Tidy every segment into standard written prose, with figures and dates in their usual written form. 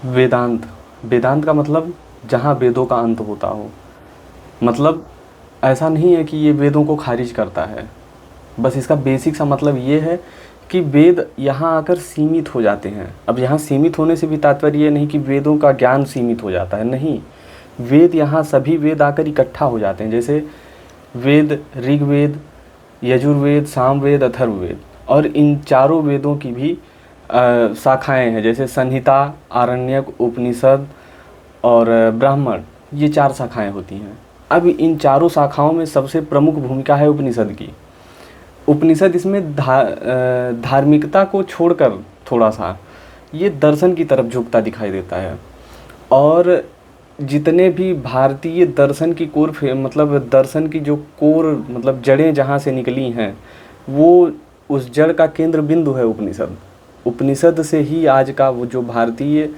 वेदांत। वेदांत का मतलब जहाँ वेदों का अंत होता हो। मतलब ऐसा नहीं है कि ये वेदों को खारिज करता है, बस इसका बेसिक सा मतलब ये है कि वेद यहाँ आकर सीमित हो जाते हैं। अब यहाँ सीमित होने से भी तात्पर्य ये नहीं कि वेदों का ज्ञान सीमित हो जाता है, नहीं। वेद यहाँ सभी वेद आकर इकट्ठा हो जाते हैं। जैसे वेद ऋग्वेद, यजुर्वेद, सामवेद, अथर्ववेद, और इन चारों वेदों की भी शाखाएं हैं, जैसे संहिता, आरण्यक, उपनिषद और ब्राह्मण, ये 4 शाखाएं होती हैं। अब इन चारों शाखाओं में सबसे प्रमुख भूमिका है उपनिषद की। उपनिषद इसमें धार्मिकता को छोड़कर थोड़ा सा ये दर्शन की तरफ झुकता दिखाई देता है। और जितने भी भारतीय दर्शन की मतलब दर्शन की जो कोर मतलब जड़ें जहाँ से निकली हैं, वो उस जड़ का केंद्र बिंदु है उपनिषद। उपनिषद से ही आज का वो जो भारतीय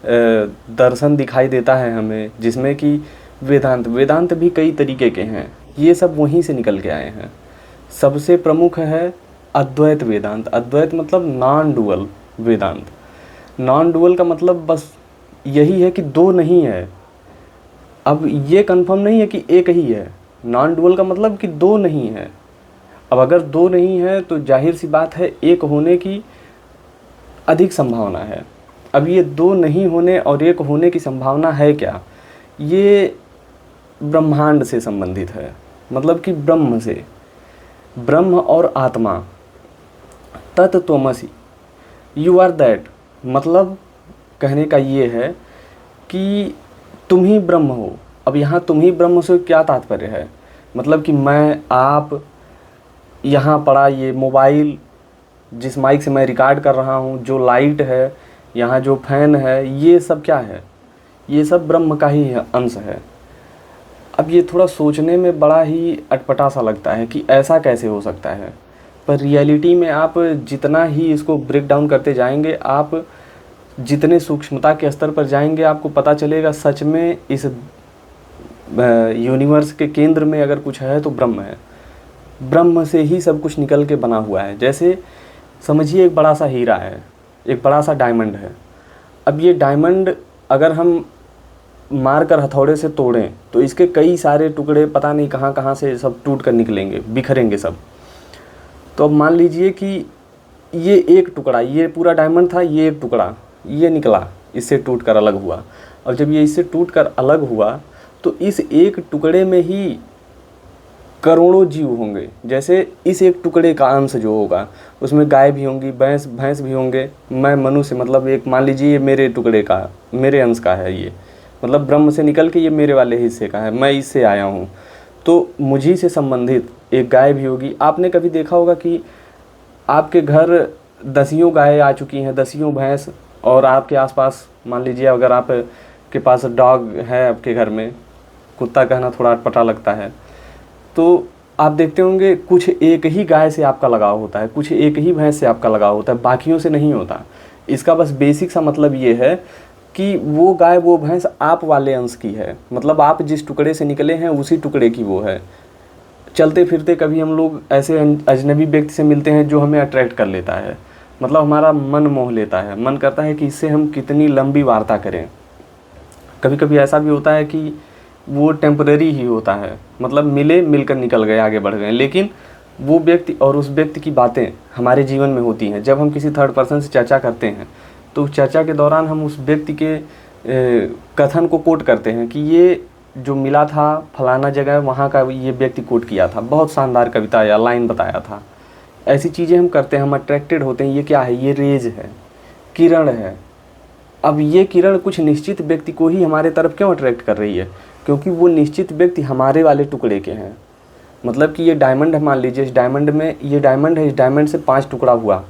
दर्शन दिखाई देता है हमें, जिसमें कि वेदांत भी कई तरीके के हैं, ये सब वहीं से निकल के आए हैं। सबसे प्रमुख है अद्वैत वेदांत। अद्वैत मतलब नॉन डुअल वेदांत। नॉन डुअल का मतलब बस यही है कि दो नहीं है। अब ये कंफर्म नहीं है कि एक ही है। नॉन डुअल का मतलब कि दो नहीं है। अब अगर दो नहीं है तो जाहिर सी बात है एक होने की अधिक संभावना है। अब ये दो नहीं होने और एक होने की संभावना है क्या, ये ब्रह्मांड से संबंधित है। मतलब कि ब्रह्म से, ब्रह्म और आत्मा, तत्त्वमसि, यू आर दैट। मतलब कहने का ये है कि तुम ही ब्रह्म हो। अब यहाँ तुम ही ब्रह्म से क्या तात्पर्य है? मतलब कि मैं, आप, यहाँ पड़ा ये मोबाइल, जिस माइक से मैं रिकॉर्ड कर रहा हूँ, जो लाइट है, यहाँ जो फैन है, ये सब क्या है? ये सब ब्रह्म का ही अंश है। अब ये थोड़ा सोचने में बड़ा ही अटपटा सा लगता है कि ऐसा कैसे हो सकता है, पर रियलिटी में आप जितना ही इसको ब्रेक डाउन करते जाएंगे, आप जितने सूक्ष्मता के स्तर पर जाएंगे, आपको पता चलेगा सच में इस यूनिवर्स के केंद्र में अगर कुछ है तो ब्रह्म है। ब्रह्म से ही सब कुछ निकल के बना हुआ है। जैसे समझिए एक बड़ा सा हीरा है, एक बड़ा सा डायमंड है। अब ये डायमंड अगर हम मार कर हथौड़े से तोड़ें तो इसके कई सारे टुकड़े पता नहीं कहाँ कहाँ से सब टूट कर निकलेंगे, बिखरेंगे सब। तो अब मान लीजिए कि ये एक टुकड़ा, ये पूरा डायमंड था, ये एक टुकड़ा ये निकला, इससे टूट कर अलग हुआ। और जब ये इससे टूट कर अलग हुआ तो इस एक टुकड़े में ही करोड़ों जीव होंगे। जैसे इस एक टुकड़े का अंश जो होगा उसमें गाय भी होंगी, भैंस भी होंगे, मैं मनुष्य, मतलब एक मान लीजिए ये मेरे टुकड़े का, मेरे अंश का है, ये मतलब ब्रह्म से निकल के ये मेरे वाले हिस्से का है, मैं इससे आया हूँ। तो मुझी से संबंधित एक गाय भी होगी। आपने कभी देखा होगा कि आपके घर दसियों गाय आ चुकी हैं, दसियों भैंस, और आपके आसपास मान लीजिए अगर आप के पास डॉग है आपके घर में, कुत्ता कहना थोड़ा अटपटा लगता है, तो आप देखते होंगे कुछ एक ही गाय से आपका लगाव होता है, कुछ एक ही भैंस से आपका लगाव होता है, बाकियों से नहीं होता। इसका बस बेसिक सा मतलब ये है कि वो गाय वो भैंस आप वाले अंश की है, मतलब आप जिस टुकड़े से निकले हैं उसी टुकड़े की वो है। चलते फिरते कभी हम लोग ऐसे अजनबी व्यक्ति से मिलते हैं जो हमें अट्रैक्ट कर लेता है, मतलब हमारा मन मोह लेता है, मन करता है कि इससे हम कितनी लंबी वार्ता करें। कभी कभी ऐसा भी होता है कि वो टेम्परेरी ही होता है, मतलब मिले, मिलकर निकल गए, आगे बढ़ गए, लेकिन वो व्यक्ति और उस व्यक्ति की बातें हमारे जीवन में होती हैं। जब हम किसी थर्ड पर्सन से चर्चा करते हैं तो उस चर्चा के दौरान हम उस व्यक्ति के कथन को कोट करते हैं कि ये जो मिला था फलाना जगह, वहाँ का ये व्यक्ति कोट किया था, बहुत शानदार कविता या लाइन बताया था। ऐसी चीज़ें हम करते हैं, हम अट्रैक्टेड होते हैं। ये क्या है? ये रेज है, किरण है। अब ये किरण कुछ निश्चित व्यक्ति को ही हमारे तरफ क्यों अट्रैक्ट कर रही है? क्योंकि वो निश्चित व्यक्ति हमारे वाले टुकड़े के हैं। मतलब कि ये डायमंड है, मान लीजिए इस डायमंड में, ये डायमंड है, इस डायमंड से 5 टुकड़ा हुआ,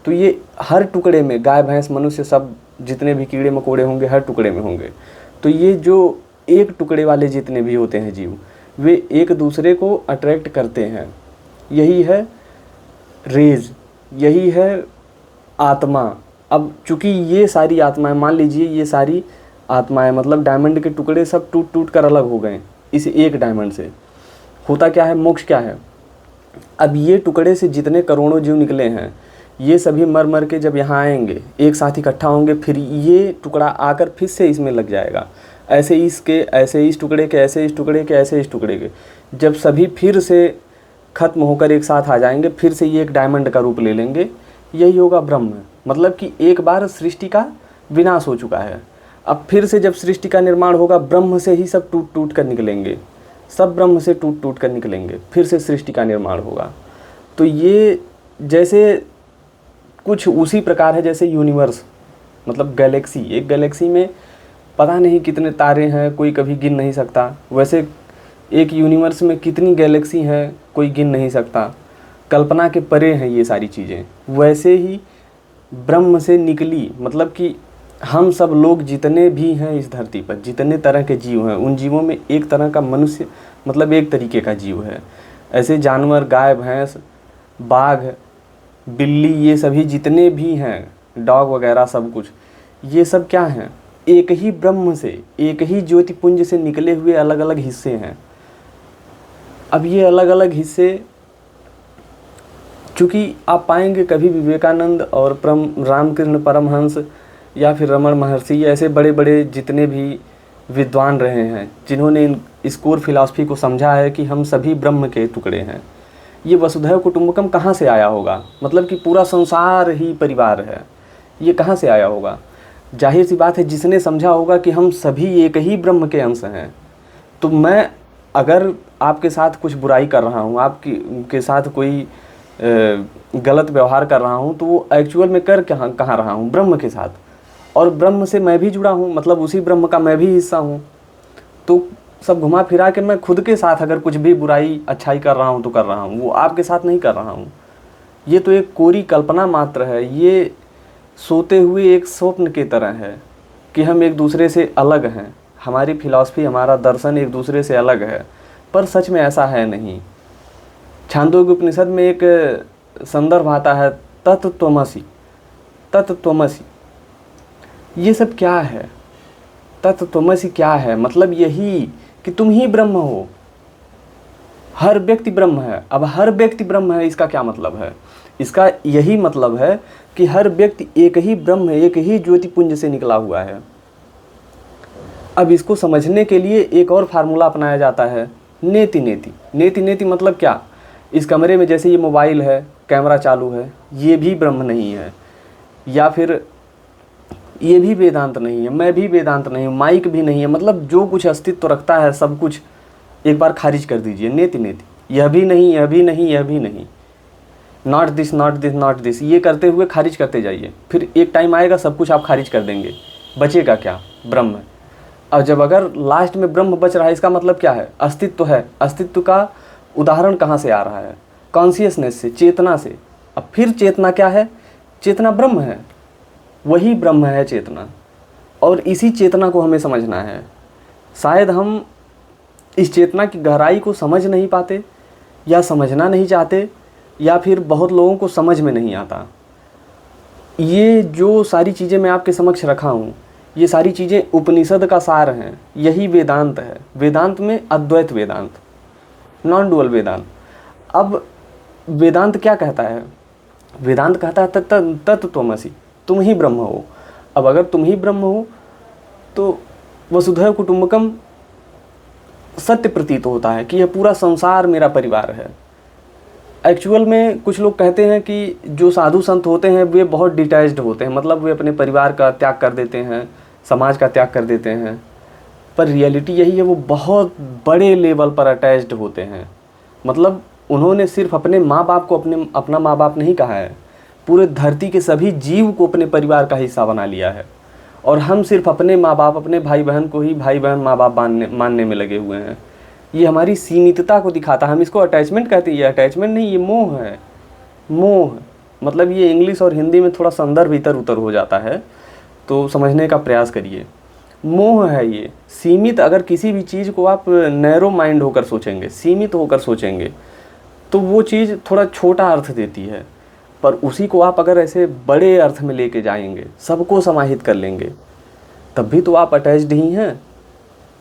तो ये हर टुकड़े में गाय भैंस मनुष्य सब जितने भी कीड़े मकोड़े होंगे हर टुकड़े में होंगे। तो ये जो एक टुकड़े वाले जितने भी होते हैं जीव, वे एक दूसरे को अट्रैक्ट करते हैं। यही है रेज, यही है आत्मा। अब चूंकि ये सारी आत्माएं, मान लीजिए ये सारी आत्माएं, मतलब डायमंड के टुकड़े सब टूट टूट कर अलग हो गए इस एक डायमंड से। होता क्या है? मोक्ष क्या है? अब ये टुकड़े से जितने करोड़ों जीव निकले हैं, ये सभी मर मर के जब यहाँ आएंगे, एक साथ इकट्ठा होंगे, फिर ये टुकड़ा आकर फिर से इसमें लग जाएगा, ऐसे इसके, ऐसे इस टुकड़े के, ऐसे इस टुकड़े के, ऐसे इस टुकड़े के, जब सभी फिर से खत्म होकर एक साथ आ जाएंगे, फिर से ये एक डायमंड का रूप ले लेंगे। यही होगा ब्रह्म। मतलब कि एक बार सृष्टि का विनाश हो चुका है, अब फिर से जब सृष्टि का निर्माण होगा, ब्रह्म से ही सब टूट टूट कर निकलेंगे, सब ब्रह्म से टूट टूट कर निकलेंगे, फिर से सृष्टि का निर्माण होगा। तो ये जैसे कुछ उसी प्रकार है जैसे यूनिवर्स, मतलब गैलेक्सी, एक गैलेक्सी में पता नहीं कितने तारे हैं, कोई कभी गिन नहीं सकता। वैसे एक यूनिवर्स में कितनी गैलेक्सी हैं, कोई गिन नहीं सकता, कल्पना के परे हैं ये सारी चीज़ें। वैसे ही ब्रह्म से निकली, मतलब कि हम सब लोग जितने भी हैं इस धरती पर, जितने तरह के जीव हैं, उन जीवों में एक तरह का मनुष्य, मतलब एक तरीके का जीव है। ऐसे जानवर, गाय, भैंस, बाघ, बिल्ली, ये सभी जितने भी हैं, डॉग वगैरह सब कुछ, ये सब क्या हैं? एक ही ब्रह्म से, एक ही ज्योतिपुंज से निकले हुए अलग अलग हिस्से हैं। अब ये अलग अलग हिस्से, चूँकि आप पाएंगे कभी विवेकानंद और रामकृष्ण परमहंस या फिर रमण महर्षि, ऐसे बड़े बड़े जितने भी विद्वान रहे हैं जिन्होंने इस कोर फिलॉसफी को समझा है कि हम सभी ब्रह्म के टुकड़े हैं, ये वसुधैव कुटुंबकम कहाँ से आया होगा? मतलब कि पूरा संसार ही परिवार है, ये कहाँ से आया होगा? जाहिर सी बात है, जिसने समझा होगा कि हम सभी एक ही ब्रह्म के अंश हैं। तो मैं अगर आपके साथ कुछ बुराई कर रहा हूँ, आपके साथ कोई गलत व्यवहार कर रहा हूँ, तो वो एक्चुअल में कर कहाँ रहा हूँ? ब्रह्म के साथ, और ब्रह्म से मैं भी जुड़ा हूँ, मतलब उसी ब्रह्म का मैं भी हिस्सा हूँ। तो सब घुमा फिरा के मैं खुद के साथ अगर कुछ भी बुराई अच्छाई कर रहा हूँ तो कर रहा हूँ, वो आपके साथ नहीं कर रहा हूँ। ये तो एक कोरी कल्पना मात्र है, ये सोते हुए एक स्वप्न की तरह है कि हम एक दूसरे से अलग हैं, हमारी फिलॉसफी, हमारा दर्शन एक दूसरे से अलग है, पर सच में ऐसा है नहीं। छांदोग्य उपनिषद में एक संदर्भ आता है, तत्त्वमसि, तत्त्वमसि। ये सब क्या है? तत्त्वमसि क्या है? मतलब यही कि तुम ही ब्रह्म हो, हर व्यक्ति ब्रह्म है। अब हर व्यक्ति ब्रह्म है, इसका क्या मतलब है? इसका यही मतलब है कि हर व्यक्ति एक ही ब्रह्म है, एक ही ज्योतिपुंज से निकला हुआ है। अब इसको समझने के लिए एक और फार्मूला अपनाया जाता है, नेति नेति। नेति नेति मतलब क्या? इस कमरे में जैसे ये मोबाइल है, कैमरा चालू है, ये भी ब्रह्म नहीं है, या फिर ये भी वेदांत नहीं है, मैं भी वेदांत नहीं हूँ, माइक भी नहीं है, मतलब जो कुछ अस्तित्व रखता है सब कुछ एक बार खारिज कर दीजिए, नेति नेति। यह भी नहीं, यह भी नहीं, यह भी नहीं, not this, not this, not this, ये करते हुए खारिज करते जाइए। फिर एक टाइम आएगा सब कुछ आप खारिज कर देंगे, बचेगा क्या? ब्रह्म। अब जब अगर लास्ट में ब्रह्म बच रहा है, इसका मतलब क्या है? अस्तित्व है। अस्तित्व का उदाहरण कहाँ से आ रहा है? कॉन्शियसनेस से, चेतना से। अब फिर चेतना क्या है? चेतना ब्रह्म है, वही ब्रह्म है चेतना, और इसी चेतना को हमें समझना है। शायद हम इस चेतना की गहराई को समझ नहीं पाते, या समझना नहीं चाहते, या फिर बहुत लोगों को समझ में नहीं आता। ये जो सारी चीज़ें मैं आपके समक्ष रखा हूँ, ये सारी चीज़ें उपनिषद का सार हैं, यही वेदांत है। वेदांत में अद्वैत वेदांत, नॉन डुअल वेदांत। अब वेदांत क्या कहता है? वेदांत कहता है तत्त्वमसि, तुम ही ब्रह्म हो। अब अगर तुम ही ब्रह्म हो तो वसुधैव कुटुंबकम सत्य प्रतीत होता है कि यह पूरा संसार मेरा परिवार है। एक्चुअल में कुछ लोग कहते हैं कि जो साधु संत होते हैं वे बहुत डिटैच्ड होते हैं, मतलब वे अपने परिवार का त्याग कर देते हैं, समाज का त्याग कर देते हैं, पर रियलिटी यही है, वो बहुत बड़े लेवल पर अटैच्ड होते हैं। मतलब उन्होंने सिर्फ अपने माँ बाप को अपना माँ बाप नहीं कहा है, पूरे धरती के सभी जीव को अपने परिवार का हिस्सा बना लिया है। और हम सिर्फ अपने माँ बाप, अपने भाई बहन को ही भाई बहन माँ बाप मानने में लगे हुए हैं। ये हमारी सीमितता को दिखाता है। हम इसको अटैचमेंट कहते हैं, ये अटैचमेंट नहीं, ये मोह है। मोह मतलब ये इंग्लिश और हिंदी में थोड़ा संदर्भ इधर उधर हो जाता है, तो समझने का प्रयास करिए। मोह है ये, सीमित। अगर किसी भी चीज़ को आप नैरो माइंड होकर सोचेंगे, सीमित होकर सोचेंगे, तो वो चीज़ थोड़ा छोटा अर्थ देती है। पर उसी को आप अगर ऐसे बड़े अर्थ में लेके जाएंगे, सबको समाहित कर लेंगे, तब भी तो आप अटैच्ड ही हैं।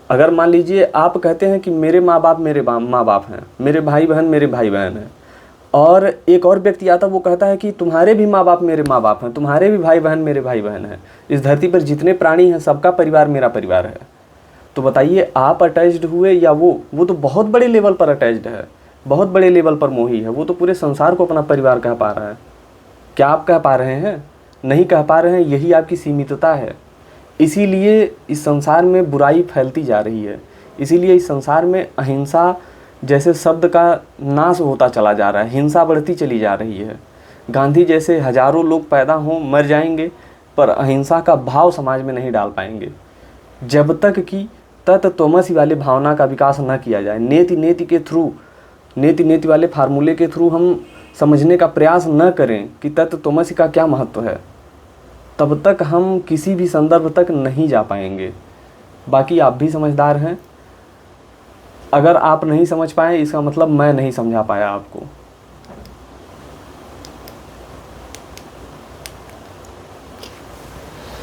अगर मान लीजिए आप कहते हैं कि मेरे माँ बाप मेरे माँ बाप हैं, मेरे भाई बहन मेरे भाई बहन हैं, और एक और व्यक्ति आता, वो कहता है कि तुम्हारे भी माँ बाप मेरे माँ बाप हैं, तुम्हारे भी भाई बहन मेरे भाई बहन हैं, इस धरती पर जितने प्राणी हैं सबका परिवार मेरा परिवार है। तो बताइए आप अटैच्ड हुए या वो तो बहुत बड़े लेवल पर अटैच्ड है, बहुत बड़े लेवल पर मोही है, वो तो पूरे संसार को अपना परिवार कह पा रहा है। क्या आप कह पा रहे हैं? नहीं कह पा रहे हैं, यही आपकी सीमितता है। इसीलिए इस संसार में बुराई फैलती जा रही है, इसीलिए इस संसार में अहिंसा जैसे शब्द का नाश होता चला जा रहा है, हिंसा बढ़ती चली जा रही है। गांधी जैसे हजारों लोग पैदा हों, मर जाएंगे, पर अहिंसा का भाव समाज में नहीं डाल पाएंगे जब तक कि तत्त्वमसि वाले भावना का विकास न किया जाए। नेति नेति के थ्रू, नेति नेति वाले फार्मूले के थ्रू हम समझने का प्रयास न करें कि तत्त्वमसि का क्या महत्व है, तब तक हम किसी भी संदर्भ तक नहीं जा पाएंगे। बाकी आप भी समझदार हैं, अगर आप नहीं समझ पाए इसका मतलब मैं नहीं समझा पाया आपको।